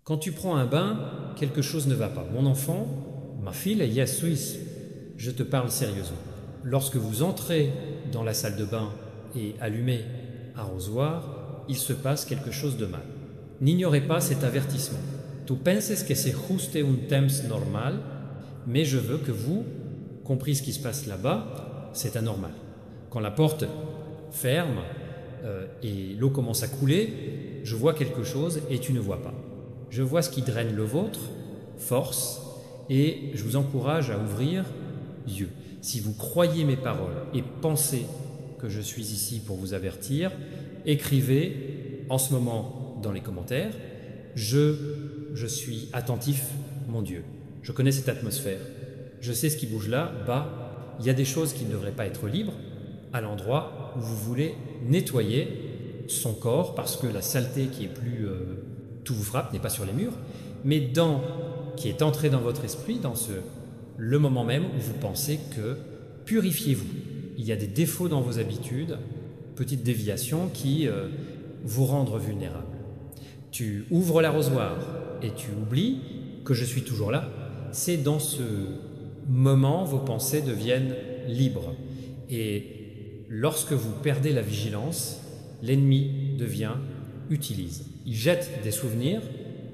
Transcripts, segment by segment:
Quand tu prends un bain, quelque chose ne va pas. Mon enfant, ma fille, elle est suisse. Je te parle sérieusement. Lorsque vous entrez dans la salle de bain et allumez un arrosoir, il se passe quelque chose de mal. N'ignorez pas cet avertissement. Tu penses que c'est juste un temps normal, mais je veux que vous, compris ce qui se passe là-bas, c'est anormal. Quand la porte ferme et l'eau commence à couler, je vois quelque chose et tu ne vois pas. Je vois ce qui draine le vôtre, force, et je vous encourage à ouvrir yeux. Si vous croyez mes paroles et pensez que je suis ici pour vous avertir, écrivez en ce moment dans les commentaires « Je suis attentif, mon Dieu. Je connais cette atmosphère. Je sais ce qui bouge là, bas. Il y a des choses qui ne devraient pas être libres à l'endroit où vous voulez nettoyer son corps parce que la saleté qui est plus... tout vous frappe, n'est pas sur les murs, mais qui est entré dans votre esprit, dans le moment même où vous pensez que purifiez-vous. Il y a des défauts dans vos habitudes, petites déviations qui vous rendent vulnérables. Tu ouvres l'arrosoir et tu oublies que je suis toujours là. C'est dans ce moment vos pensées deviennent libres. Et lorsque vous perdez la vigilance, l'ennemi utilise. Il jette des souvenirs,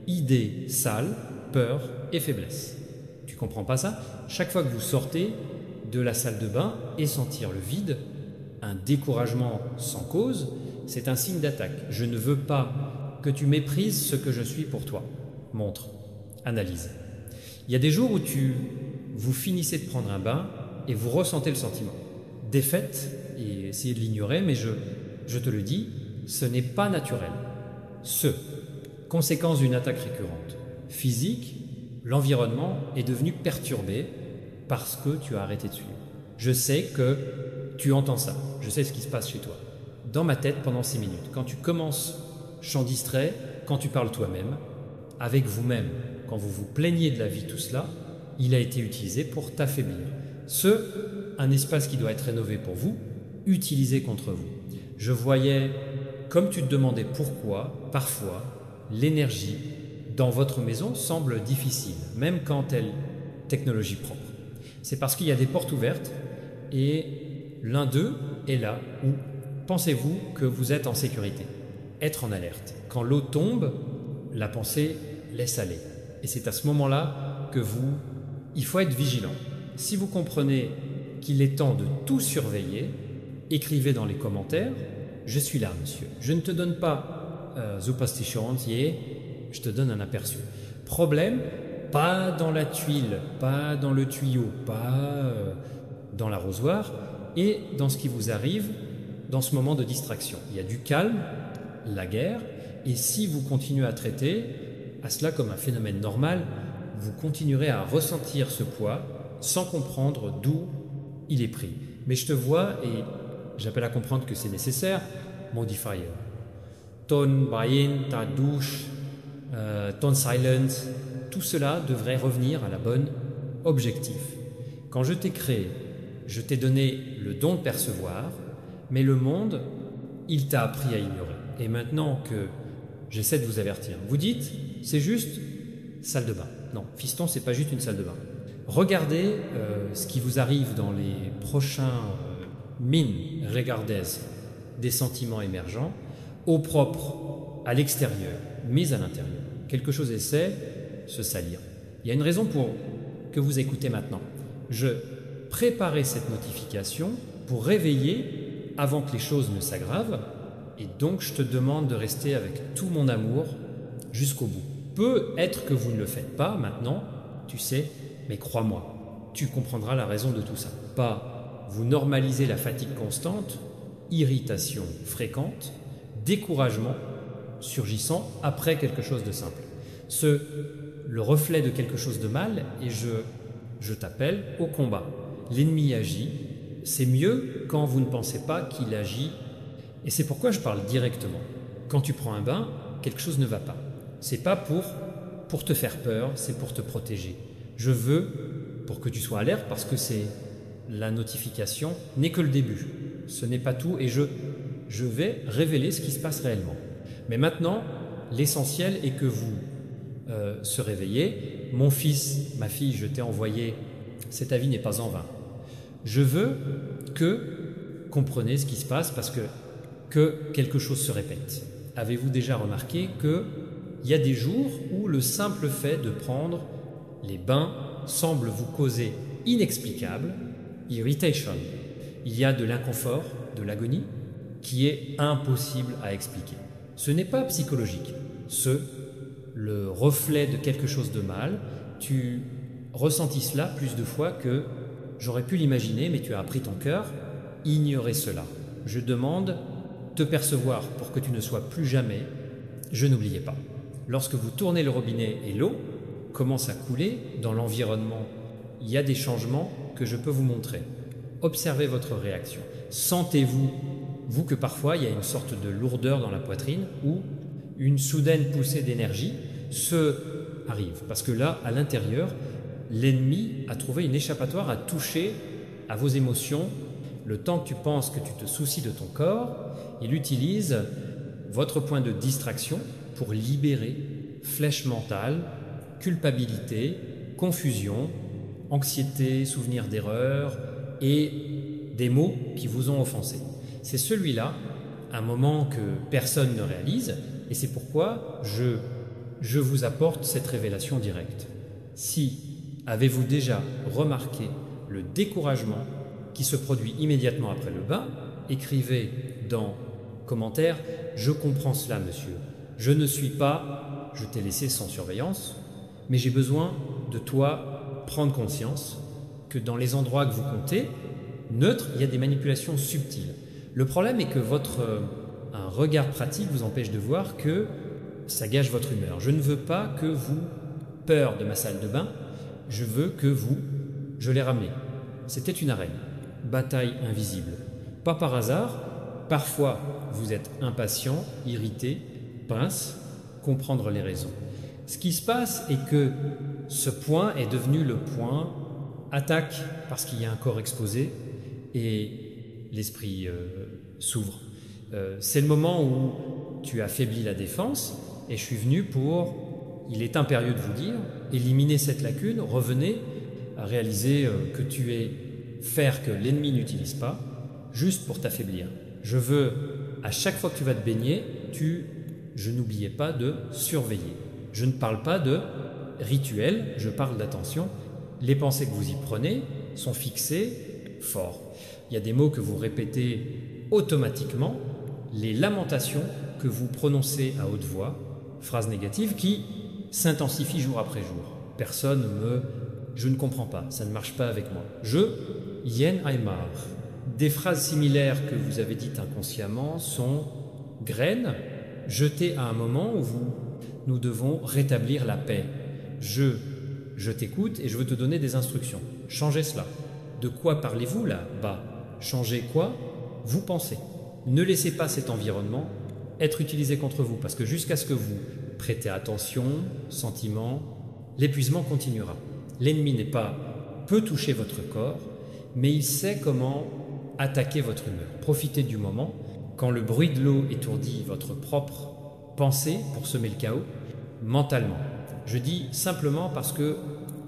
idées sales, peur et faiblesse. Tu comprends pas ça? Chaque fois que vous sortez de la salle de bain et sentir le vide, un découragement sans cause, c'est un signe d'attaque. Je ne veux pas que tu méprises ce que je suis pour toi. Montre, analyse. Il y a des jours où vous finissez de prendre un bain et vous ressentez le sentiment. Défaite, et essayez de l'ignorer, mais je te le dis, ce n'est pas naturel. Conséquence d'une attaque récurrente. Physique, l'environnement est devenu perturbé parce que tu as arrêté de suivre. Je sais que tu entends ça, je sais ce qui se passe chez toi. Dans ma tête pendant 6 minutes, quand tu commences chant distrait, quand tu parles toi-même, avec vous-même, quand vous vous plaignez de la vie, tout cela, il a été utilisé pour t'affaiblir. Un espace qui doit être rénové pour vous, utilisé contre vous. Je voyais, comme tu te demandais pourquoi, parfois, l'énergie dans votre maison semble difficile, même quand elle est technologie propre. C'est parce qu'il y a des portes ouvertes et l'un d'eux est là où pensez-vous que vous êtes en sécurité. Être en alerte. Quand l'eau tombe, la pensée laisse aller. Et c'est à ce moment-là que il faut être vigilant. Si vous comprenez qu'il est temps de tout surveiller, écrivez dans les commentaires « Je suis là, monsieur. Je ne te donne pas Superstition entier, je te donne un aperçu. » Problème, pas dans la tuile, pas dans le tuyau, pas dans l'arrosoir, et dans ce qui vous arrive dans ce moment de distraction. Il y a du calme, la guerre, et si vous continuez à traiter à cela comme un phénomène normal, vous continuerez à ressentir ce poids sans comprendre d'où il est pris. Mais je te vois et j'appelle à comprendre que c'est nécessaire. Modifier. Ton brain, ta douche, ton silence, tout cela devrait revenir à la bonne objectif. Quand je t'ai créé, je t'ai donné le don de percevoir, mais le monde, il t'a appris à ignorer. Et maintenant que j'essaie de vous avertir, vous dites, c'est juste salle de bain. Non, fiston, c'est pas juste une salle de bain. Regardez ce qui vous arrive dans les prochains regardez des sentiments émergents, au propre, à l'extérieur, mais à l'intérieur. Quelque chose essaie se salir. Il y a une raison pour que vous écoutez maintenant. Je préparais cette notification pour réveiller avant que les choses ne s'aggravent, et donc je te demande de rester avec tout mon amour jusqu'au bout. Peut être que vous ne le faites pas maintenant, tu sais, mais crois-moi, tu comprendras la raison de tout ça. Pas vous normalisez la fatigue constante, irritation fréquente, découragement surgissant après quelque chose de simple. Le reflet de quelque chose de mal, et je t'appelle au combat. L'ennemi agit, c'est mieux quand vous ne pensez pas qu'il agit, et c'est pourquoi je parle directement. Quand tu prends un bain, quelque chose ne va pas. C'est pas pour te faire peur, c'est pour te protéger. Je veux pour que tu sois alerte parce que la notification n'est que le début. Ce n'est pas tout et je vais révéler ce qui se passe réellement. Mais maintenant, l'essentiel est que vous se réveiller. Mon fils, ma fille, je t'ai envoyé, cet avis n'est pas en vain. Je veux que comprenez ce qui se passe parce que quelque chose se répète. Avez-vous déjà remarqué qu'il y a des jours où le simple fait de prendre les bains semble vous causer inexplicable, irritation. Il y a de l'inconfort, de l'agonie, qui est impossible à expliquer. Ce n'est pas psychologique, c'est le reflet de quelque chose de mal. Tu ressentis cela plus de fois que j'aurais pu l'imaginer, mais tu as appris ton cœur, ignorer cela. Je demande te percevoir pour que tu ne sois plus jamais, je n'oubliais pas. Lorsque vous tournez le robinet et l'eau commence à couler dans l'environnement, il y a des changements que je peux vous montrer. Observez votre réaction. Sentez-vous, vous, que parfois il y a une sorte de lourdeur dans la poitrine ou une soudaine poussée d'énergie se arrive. Parce que là, à l'intérieur, l'ennemi a trouvé une échappatoire à toucher à vos émotions. Le temps que tu penses que tu te soucies de ton corps, il utilise votre point de distraction pour libérer flèche mentale, culpabilité, confusion, anxiété, souvenir d'erreur et des mots qui vous ont offensé. C'est celui-là, un moment que personne ne réalise, et c'est pourquoi je vous apporte cette révélation directe. Si avez-vous déjà remarqué le découragement qui se produit immédiatement après le bain, écrivez dans commentaire « Je comprends cela, monsieur. Je ne suis pas, je t'ai laissé sans surveillance, mais j'ai besoin de toi prendre conscience que dans les endroits que vous comptez, neutre, il y a des manipulations subtiles. Le problème est que un regard pratique vous empêche de voir que ça gâche votre humeur. Je ne veux pas que vous, peur de ma salle de bain, je veux que vous, je l'ai ramené. C'était une arène, bataille invisible. Pas par hasard, parfois vous êtes impatient, irrité, pince, comprendre les raisons. Ce qui se passe est que ce point est devenu le point attaque parce qu'il y a un corps exposé et l'esprit s'ouvre. C'est le moment où tu affaiblis la défense et je suis venu pour, il est impérieux de vous dire, éliminer cette lacune, revenez à réaliser que tu es faire que l'ennemi n'utilise pas, juste pour t'affaiblir. Je veux, à chaque fois que tu vas te baigner, je n'oubliais pas de surveiller. Je ne parle pas de rituel, je parle d'attention. Les pensées que vous y prenez sont fixées fort. Il y a des mots que vous répétez automatiquement, les lamentations que vous prononcez à haute voix, phrases négatives qui s'intensifient jour après jour. Je ne comprends pas, ça ne marche pas avec moi. Yen Aymar. Des phrases similaires que vous avez dites inconsciemment sont graines jetées à un moment où nous devons rétablir la paix. Je t'écoute et je veux te donner des instructions. Changez cela. De quoi parlez-vous là-bas? Changez quoi? Vous pensez. Ne laissez pas cet environnement être utilisé contre vous parce que jusqu'à ce que vous prêtez attention, sentiment, l'épuisement continuera. L'ennemi peut toucher votre corps, mais il sait comment attaquer votre humeur. Profitez du moment. Quand le bruit de l'eau étourdit votre propre pensée pour semer le chaos, mentalement. Je dis simplement parce que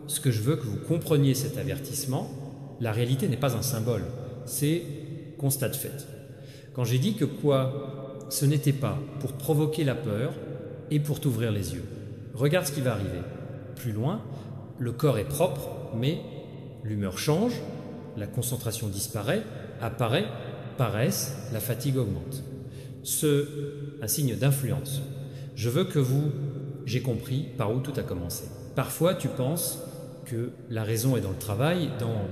ce que je veux que vous compreniez cet avertissement, la réalité n'est pas un symbole, c'est constat de fait. Quand j'ai dit que ce n'était pas pour provoquer la peur et pour t'ouvrir les yeux. Regarde ce qui va arriver. Plus loin, le corps est propre, mais l'humeur change, la concentration disparaît, apparaît, paresse, la fatigue augmente. Un signe d'influence. Je veux que j'ai compris par où tout a commencé. Parfois, tu penses que la raison est dans le travail, dans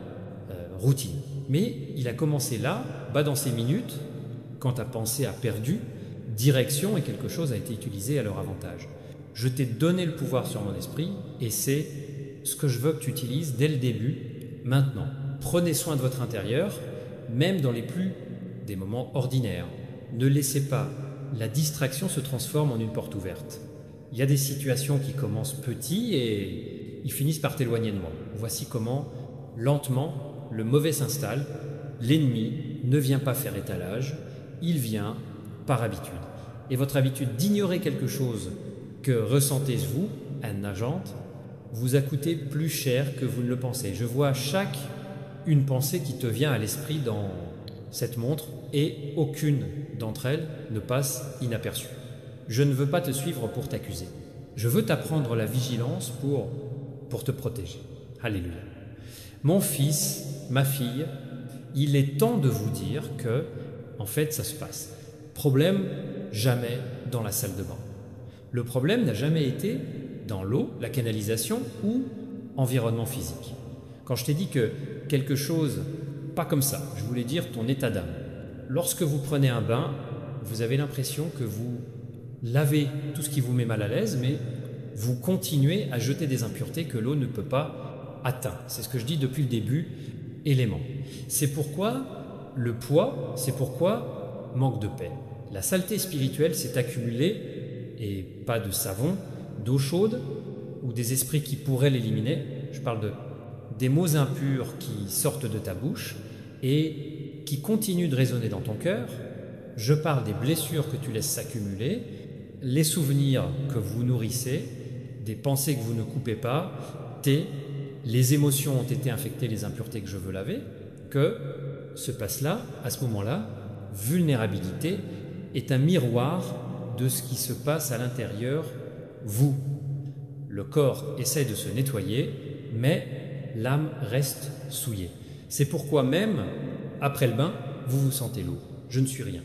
routine. Mais il a commencé là, bas dans ces minutes, quand ta pensée a perdu direction et quelque chose a été utilisé à leur avantage. Je t'ai donné le pouvoir sur mon esprit et c'est ce que je veux que tu utilises dès le début, maintenant. Prenez soin de votre intérieur, même dans des moments ordinaires. Ne laissez pas la distraction se transforme en une porte ouverte. Il y a des situations qui commencent petits et ils finissent par t'éloigner de moi. Voici comment, lentement, le mauvais s'installe. L'ennemi ne vient pas faire étalage, il vient par habitude. Et votre habitude d'ignorer quelque chose que ressentez-vous, nageante, vous a coûté plus cher que vous ne le pensez. Je vois une pensée qui te vient à l'esprit dans cette montre et aucune d'entre elles ne passe inaperçue. Je ne veux pas te suivre pour t'accuser. Je veux t'apprendre la vigilance pour te protéger. Alléluia. Mon fils, ma fille, il est temps de vous dire que, en fait, ça se passe. Problème, jamais dans la salle de bain. Le problème n'a jamais été dans l'eau, la canalisation ou environnement physique. Quand je t'ai dit que quelque chose, pas comme ça, je voulais dire ton état d'âme. Lorsque vous prenez un bain, vous avez l'impression que vous lavez tout ce qui vous met mal à l'aise, mais vous continuez à jeter des impuretés que l'eau ne peut pas atteindre. C'est ce que je dis depuis le début, élément. C'est pourquoi le poids, c'est pourquoi manque de paix. La saleté spirituelle s'est accumulée, et pas de savon, d'eau chaude ou des esprits qui pourraient l'éliminer. Je parle des mots impurs qui sortent de ta bouche et qui continuent de résonner dans ton cœur. Je parle des blessures que tu laisses s'accumuler, les souvenirs que vous nourrissez, des pensées que vous ne coupez pas, les émotions ont été infectées, les impuretés que je veux laver, que se passe là, à ce moment-là, vulnérabilité est un miroir de ce qui se passe à l'intérieur, vous. Le corps essaie de se nettoyer, mais l'âme reste souillée. C'est pourquoi même, après le bain, vous vous sentez lourd. Je ne suis rien.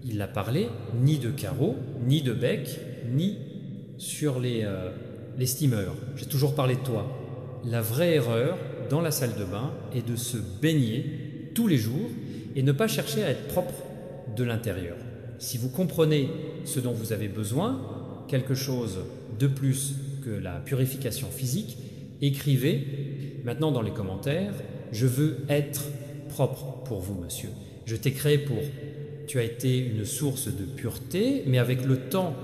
Il n'a parlé ni de carreaux, ni de bec, ni sur les steamers. J'ai toujours parlé de toi. La vraie erreur dans la salle de bain est de se baigner tous les jours et ne pas chercher à être propre de l'intérieur. Si vous comprenez ce dont vous avez besoin, quelque chose de plus que la purification physique, écrivez maintenant dans les commentaires « Je veux être propre pour vous, monsieur. Je t'ai créé pour... Tu as été une source de pureté, mais avec le temps,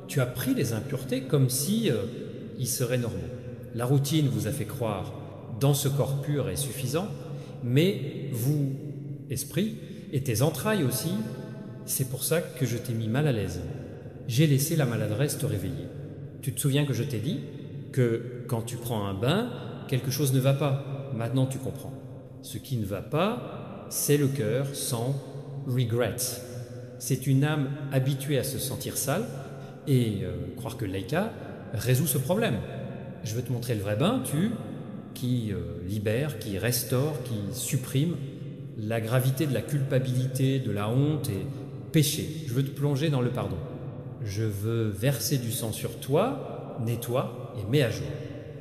tu as pris les impuretés comme si ils seraient normaux. La routine vous a fait croire dans ce corps pur est suffisant, mais vous, esprit, et tes entrailles aussi, c'est pour ça que je t'ai mis mal à l'aise. J'ai laissé la maladresse te réveiller. Tu te souviens que je t'ai dit que quand tu prends un bain, quelque chose ne va pas. Maintenant tu comprends. Ce qui ne va pas, c'est le cœur sans regret. C'est une âme habituée à se sentir sale et croire que Laïka résout ce problème. Je veux te montrer le vrai bain, qui libère, qui restaure, qui supprime la gravité de la culpabilité, de la honte et péché. Je veux te plonger dans le pardon. Je veux verser du sang sur toi, nettoie et mets à jour.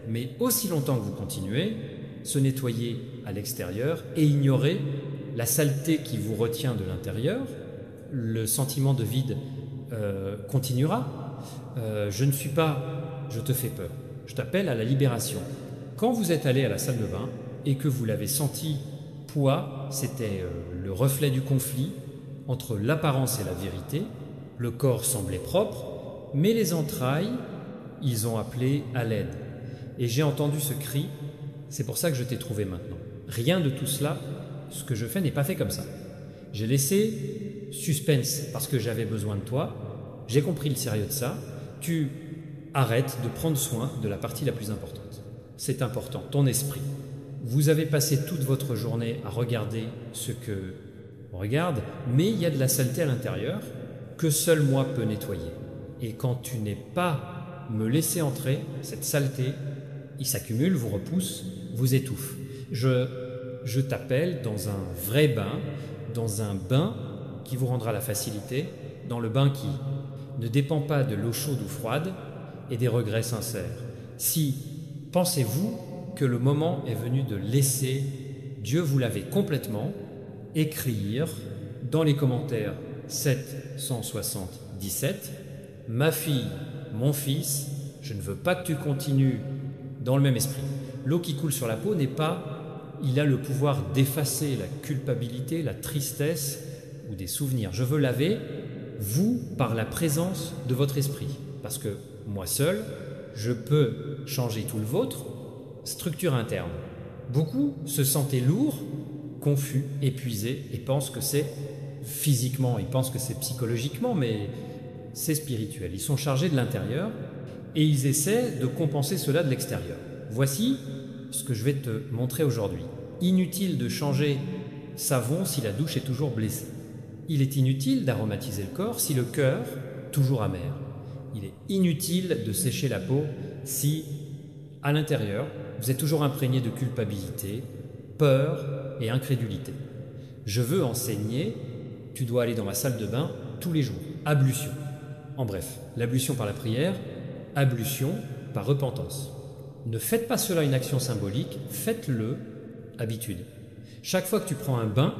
Mais aussi longtemps que vous continuez, se nettoyer à l'extérieur et ignorer la saleté qui vous retient de l'intérieur, le sentiment de vide continuera. Je ne suis pas, je te fais peur. Je t'appelle à la libération. Quand vous êtes allé à la salle de bain et que vous l'avez senti poids, c'était le reflet du conflit entre l'apparence et la vérité. Le corps semblait propre, mais les entrailles, ils ont appelé à l'aide. Et j'ai entendu ce cri, c'est pour ça que je t'ai trouvé maintenant. Rien de tout cela, ce que je fais n'est pas fait comme ça. J'ai laissé suspense parce que j'avais besoin de toi. J'ai compris le sérieux de ça. Tu arrêtes de prendre soin de la partie la plus importante. C'est important, ton esprit. Vous avez passé toute votre journée à regarder ce que on regarde, mais il y a de la saleté à l'intérieur que seul moi peux nettoyer. Et quand tu n'es pas me laissé entrer, cette saleté, il s'accumule, vous repousse, vous étouffe. Je t'appelle dans un vrai bain, dans un bain qui vous rendra la facilité, dans le bain qui ne dépend pas de l'eau chaude ou froide et des regrets sincères. Si pensez-vous que le moment est venu de laisser Dieu vous laver complètement, écrire dans les commentaires 777 « Ma fille, mon fils, je ne veux pas que tu continues dans le même esprit. L'eau qui coule sur la peau n'est pas... Il a le pouvoir d'effacer la culpabilité, la tristesse ou des souvenirs. Je veux laver vous par la présence de votre esprit. Parce que moi seul, je peux changer tout le vôtre. Structure interne. Beaucoup se sentaient lourds, confus, épuisés et pensent que c'est physiquement, ils pensent que c'est psychologiquement, mais c'est spirituel. Ils sont chargés de l'intérieur et ils essaient de compenser cela de l'extérieur. Voici ce que je vais te montrer aujourd'hui. Inutile de changer savon si la douche est toujours blessée. Il est inutile d'aromatiser le corps si le cœur est toujours amer. Il est inutile de sécher la peau si, à l'intérieur, vous êtes toujours imprégné de culpabilité, peur et incrédulité. Je veux enseigner, tu dois aller dans ma salle de bain tous les jours. Ablution. En bref, l'ablution par la prière, ablution par repentance. Ne faites pas cela une action symbolique, faites-le habitude. Chaque fois que tu prends un bain,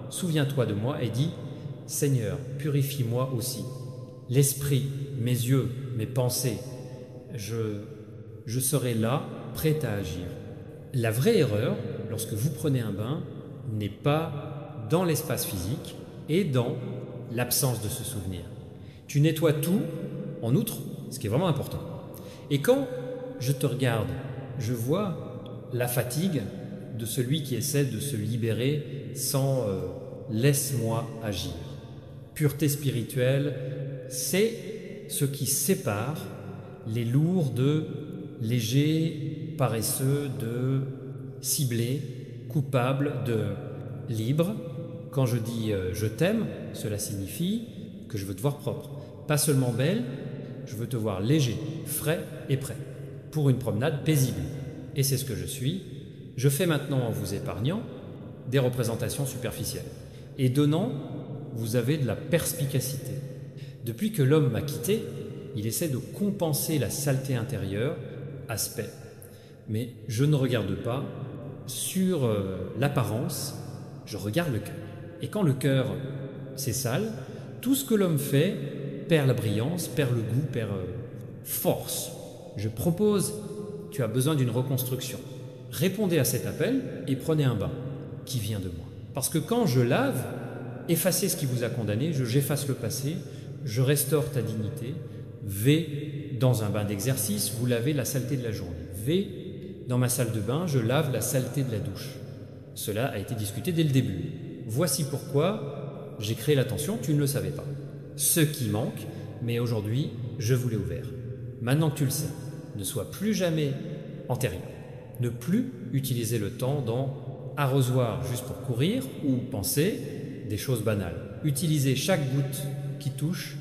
souviens-toi de moi et dis « Seigneur, purifie-moi aussi. L'esprit, mes yeux, mes pensées, je serai là, prêt à agir. » La vraie erreur, lorsque vous prenez un bain, n'est pas dans l'espace physique et dans l'absence de ce souvenir. Tu nettoies tout, en outre, ce qui est vraiment important. Et quand je te regarde, je vois la fatigue de celui qui essaie de se libérer sans laisse-moi agir. Pureté spirituelle, c'est ce qui sépare les lourds de légers, paresseux, de ciblés, coupables, de libres. Quand je dis je t'aime, cela signifie que je veux te voir propre. Pas seulement belle, je veux te voir léger, frais et prêt pour une promenade paisible. Et c'est ce que je suis. Je fais maintenant, en vous épargnant, des représentations superficielles. Et donnant, vous avez de la perspicacité. Depuis que l'homme m'a quitté, il essaie de compenser la saleté intérieure, aspect. Mais je ne regarde pas sur l'apparence, je regarde le cœur. Et quand le cœur, c'est sale, tout ce que l'homme fait perd la brillance, perd le goût, perd force. Je propose, tu as besoin d'une reconstruction. Répondez à cet appel et prenez un bain qui vient de moi. Parce que quand je lave, effacez ce qui vous a condamné, j'efface le passé, je restaure ta dignité. V dans un bain d'exercice, vous lavez la saleté de la journée. V dans ma salle de bain, je lave la saleté de la douche. Cela a été discuté dès le début. Voici pourquoi j'ai créé l'attention, tu ne le savais pas. Ce qui manque, mais aujourd'hui, je vous l'ai ouvert. Maintenant que tu le sais, ne sois plus jamais antérieur. Ne plus utiliser le temps dans arrosoir juste pour courir ou penser des choses banales. Utilisez chaque goutte qui touche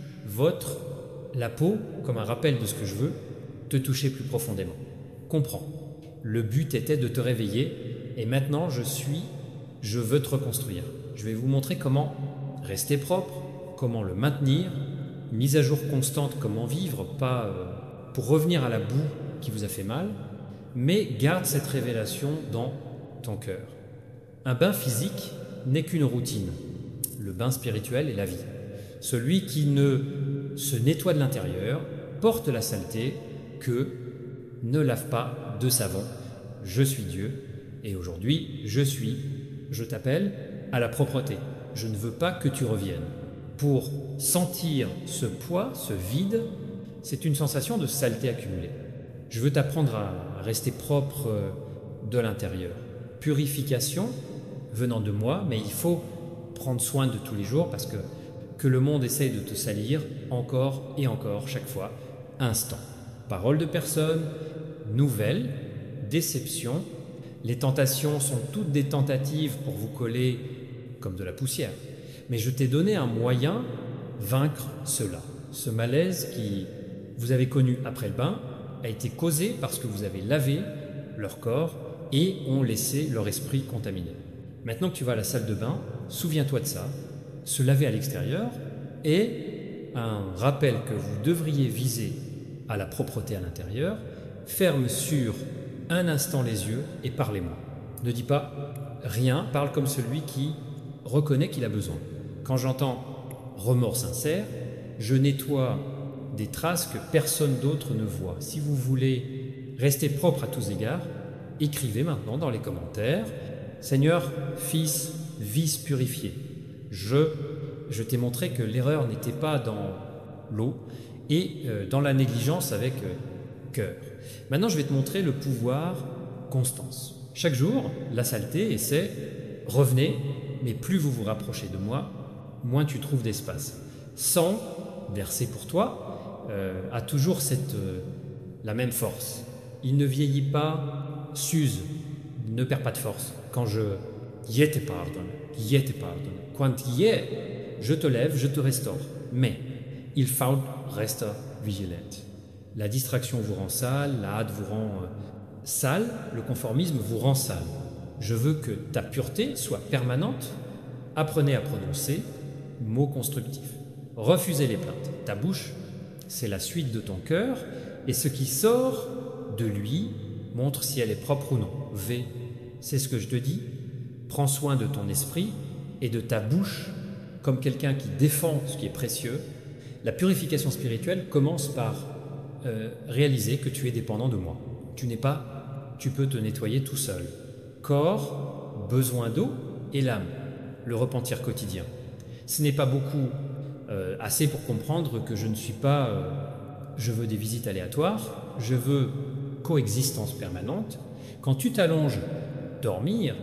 la peau comme un rappel de ce que je veux, te toucher plus profondément. Comprends. Le but était de te réveiller et maintenant je veux te reconstruire. Je vais vous montrer comment rester propre, comment le maintenir, mise à jour constante, comment vivre, pas pour revenir à la boue qui vous a fait mal, mais garde cette révélation dans ton cœur. Un bain physique n'est qu'une routine. Le bain spirituel est la vie. Celui qui ne se nettoie de l'intérieur porte la saleté que ne lave pas de savon. Je suis Dieu et aujourd'hui je t'appelle à la propreté. Je ne veux pas que tu reviennes. Pour sentir ce poids, ce vide, c'est une sensation de saleté accumulée. Je veux t'apprendre à rester propre de l'intérieur. Purification venant de moi, mais il faut prendre soin de tous les jours parce que le monde essaye de te salir encore et encore, chaque fois, instant. Paroles de personnes, nouvelles, déceptions. Les tentations sont toutes des tentatives pour vous coller comme de la poussière. Mais je t'ai donné un moyen vaincre cela. Ce malaise qui vous avez connu après le bain a été causé parce que vous avez lavé leur corps et ont laissé leur esprit contaminé. Maintenant que tu vas à la salle de bain, souviens-toi de ça. Se laver à l'extérieur est un rappel que vous devriez viser à la propreté à l'intérieur. Ferme sur un instant les yeux et parlez-moi. Ne dis pas rien, parle comme celui qui reconnaît qu'il a besoin. Quand j'entends remords sincères, je nettoie des traces que personne d'autre ne voit. Si vous voulez rester propre à tous égards, écrivez maintenant dans les commentaires « Seigneur, Fils, vice purifié, je t'ai montré que l'erreur n'était pas dans l'eau et dans la négligence avec cœur. Maintenant, je vais te montrer le pouvoir constance. Chaque jour, la saleté essaie « Revenez », mais plus vous vous rapprochez de moi, moins tu trouves d'espace. Sang, versé pour toi, a toujours cette la même force. Il ne vieillit pas, s'use, ne perd pas de force. Quand je te pardonne. Quand je te lève, je te restaure. Mais il faut rester vigilant. La distraction vous rend sale, la hâte vous rend sale, le conformisme vous rend sale. Je veux que ta pureté soit permanente. Apprenez à prononcer mots constructifs. Refusez les plaintes. Ta bouche, c'est la suite de ton cœur, et ce qui sort de lui montre si elle est propre ou non. V, c'est ce que je te dis. Prends soin de ton esprit et de ta bouche comme quelqu'un qui défend ce qui est précieux. La purification spirituelle commence par réaliser que tu es dépendant de moi. Tu peux te nettoyer tout seul. Corps, besoin d'eau et l'âme, le repentir quotidien. Ce n'est pas beaucoup assez pour comprendre que je ne suis pas je veux des visites aléatoires, je veux coexistence permanente. Quand tu t'allonges, dormir,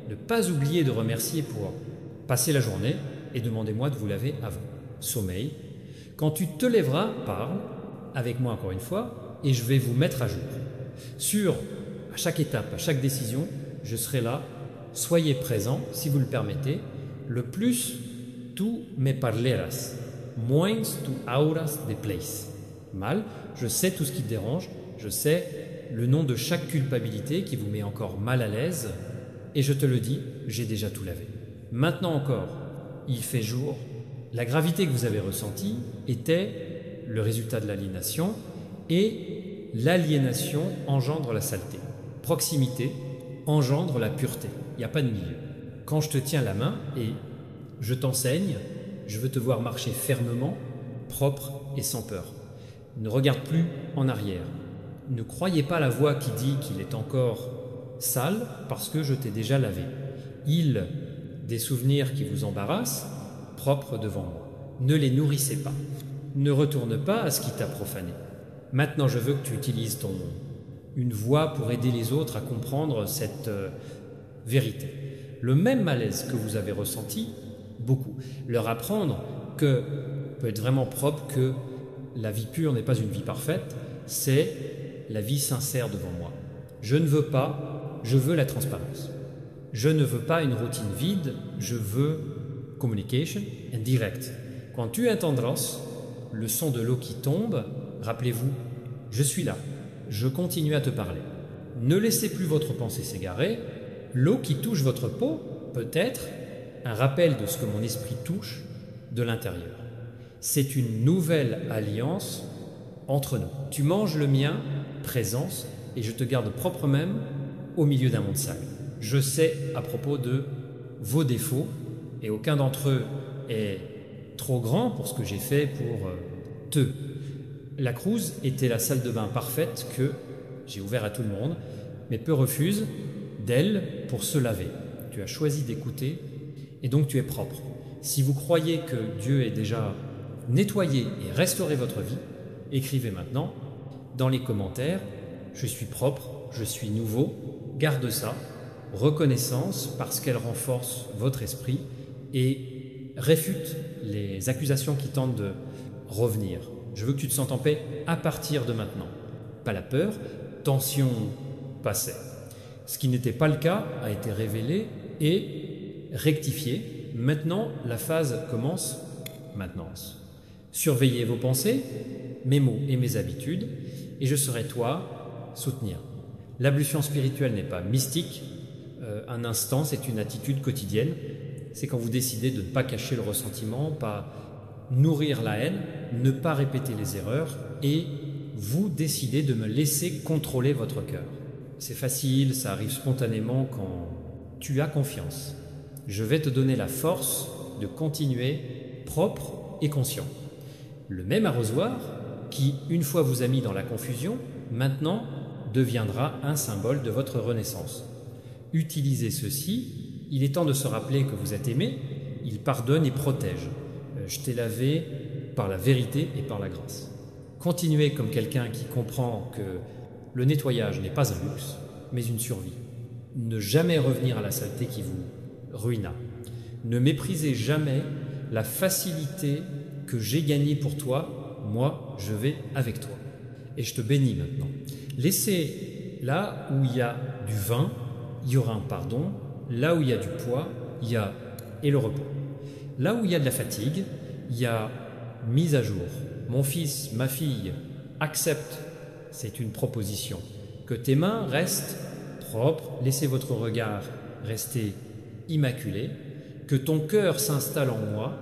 ne pas oublier de remercier pour passer la journée et demandez-moi de vous laver avant. Sommeil. Quand tu te lèveras, parle avec moi encore une fois et je vais vous mettre à jour. À chaque étape, à chaque décision, je serai là. Soyez présents, si vous le permettez. Le plus, tu me parleras. Moins tu auras de place. Mal, je sais tout ce qui te dérange, je sais le nom de chaque culpabilité qui vous met encore mal à l'aise, et je te le dis, j'ai déjà tout lavé. Maintenant encore, il fait jour. La gravité que vous avez ressentie était le résultat de l'aliénation, et l'aliénation engendre la saleté. Proximité engendre la pureté. Il n'y a pas de milieu. Quand je te tiens la main et je t'enseigne, je veux te voir marcher fermement, propre et sans peur. Ne regarde plus en arrière. Ne croyez pas la voix qui dit qu'il est encore sale parce que je t'ai déjà lavé. Des souvenirs qui vous embarrassent, propres devant moi. Ne les nourrissez pas. Ne retourne pas à ce qui t'a profané. Maintenant, je veux que tu utilises une voix pour aider les autres à comprendre cette vérité. Le même malaise que vous avez ressenti, beaucoup. Leur apprendre que peut être vraiment propre, que la vie pure n'est pas une vie parfaite, c'est la vie sincère devant moi. Je ne veux pas, je veux la transparence. Je ne veux pas une routine vide, je veux communication and direct. Quand tu entendras le son de l'eau qui tombe, rappelez-vous, je suis là, je continue à te parler. Ne laissez plus votre pensée s'égarer. L'eau qui touche votre peau peut être un rappel de ce que mon esprit touche de l'intérieur. C'est une nouvelle alliance entre nous. Tu manges le mien, présence, et je te garde propre même au milieu d'un monde sale. Je sais à propos de vos défauts, et aucun d'entre eux est trop grand pour ce que j'ai fait pour te. La Cruz était la salle de bain parfaite que j'ai ouverte à tout le monde, mais peu refusent d'elle pour se laver. Tu as choisi d'écouter et donc tu es propre. Si vous croyez que Dieu est déjà nettoyé et restauré votre vie, écrivez maintenant dans les commentaires « Je suis propre, je suis nouveau », garde ça, reconnaissance parce qu'elle renforce votre esprit et réfute les accusations qui tentent de revenir. Je veux que tu te sentes en paix à partir de maintenant. Pas la peur, tension passée. Ce qui n'était pas le cas a été révélé et rectifié. Maintenant, la phase commence maintenance. Surveillez vos pensées, mes mots et mes habitudes, et je serai toi soutenir. L'ablution spirituelle n'est pas mystique. Un instant, c'est une attitude quotidienne. C'est quand vous décidez de ne pas cacher le ressentiment, pas nourrir la haine, ne pas répéter les erreurs, et vous décidez de me laisser contrôler votre cœur. C'est facile, ça arrive spontanément quand tu as confiance. Je vais te donner la force de continuer propre et conscient. Le même arrosoir qui, une fois vous a mis dans la confusion, maintenant deviendra un symbole de votre renaissance. Utilisez ceci, il est temps de se rappeler que vous êtes aimé, il pardonne et protège. Je t'ai lavé par la vérité et par la grâce. Continuez comme quelqu'un qui comprend que le nettoyage n'est pas un luxe, mais une survie. Ne jamais revenir à la saleté qui vous ruina. Ne méprisez jamais la facilité que j'ai gagnée pour toi. Moi, je vais avec toi. et je te bénis maintenant. Laissez, là où il y a du vin, il y aura un pardon. Là où il y a du poids, il y a et le repos. Là où il y a de la fatigue, il y a mise à jour. Mon fils, ma fille, accepte, c'est une proposition, que tes mains restent propres, laissez votre regard rester immaculé, que ton cœur s'installe en moi